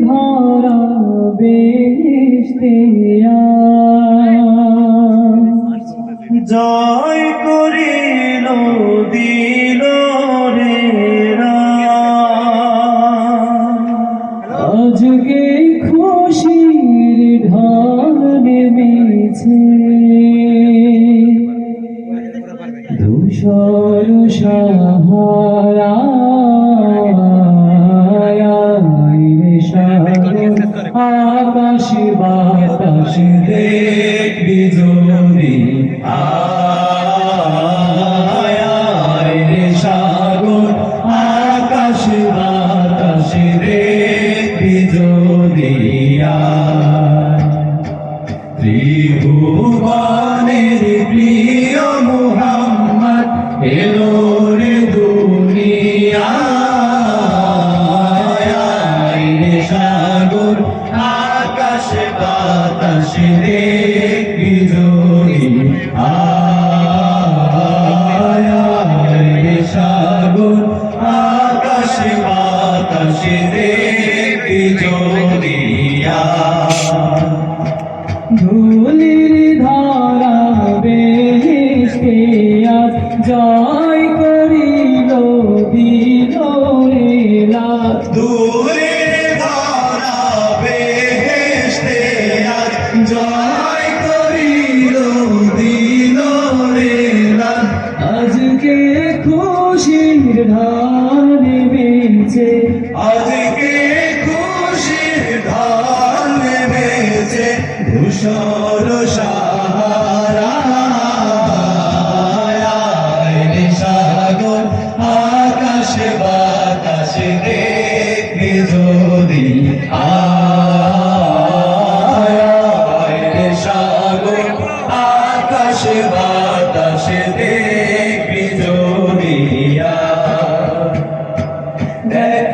ধরা বেহেশতে জয় করিল দিল রে আজকে খুশির ঢল নেমেছে ধূসর সাহারা আকাশ বাতাস দেখবি যদি রে সাগর আকাশ বাতাস দেখবি যদি ত্রিভুবনের প্রিয় মুহাম্মদ এলো রে দুনিয়া সাগর আকাশ বাতাস দেখবি যদি সাগর আকাশ বাতাস দেখবি যদি ধুলির ধারা বেহেশতে আজ জয় করিল দিল রে লাজ দূরের ধারা বেহেশতে আজ জয় করিল দিল রে লাজ আজকে খুশির ঢাল নেমেছে আজকে খুশির ঢাল নেমেছে ধূসর সাহারা সাগর আকাশ বাতাস দেখবি যদি সাগর আকাশ বাতাস দেখবি যদি দেখ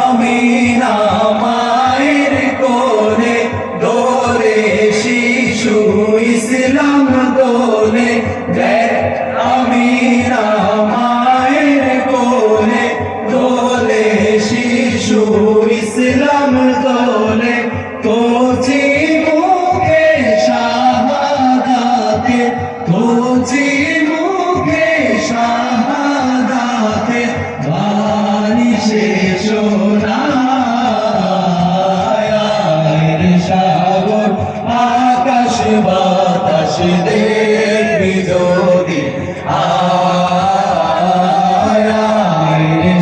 আমি না মায়ের কোলে দোলে শিশু ইসলাম দোলে দেখ আমি না মায়ের কোলে দোলে শিশু ইসলাম দোলে তোজি মুখে শাহাদাতে তোজি মুখে শাহাদাতে বাণী শেষ না সাগর আকাশ বাতাস দেখবি যদি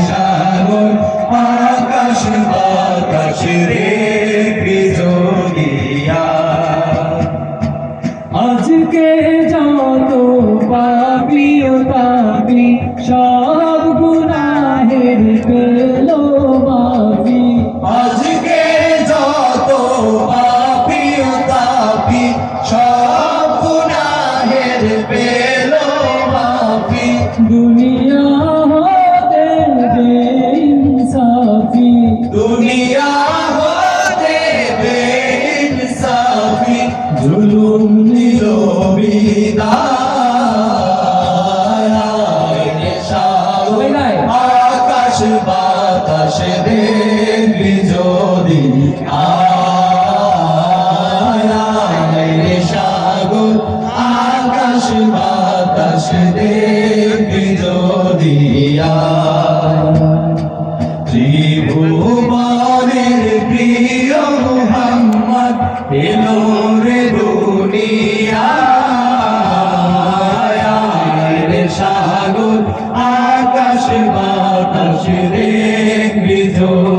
সাগর আকাশ বাতাস দেখবি যদি আজকে যত পাপি ও তাপি সব গুনাহের পেল মাফি আজকে যত পাপি ও তাপি সব গুনাহের পেল মাফি দুনিয়া হতে বেইনসাফি দুনিয়া হতে বেইনসাফি জুলুম নিল বিদায় আকাশ বাতাস দেখবি যদি সাগর আকাশ বাতাস দেখবি যদি ত্রিভুবনের প্রিয় মুহাম্মদ এলো রে দুনিয়া সাগর আকাশ বাতাস দেখবি যদি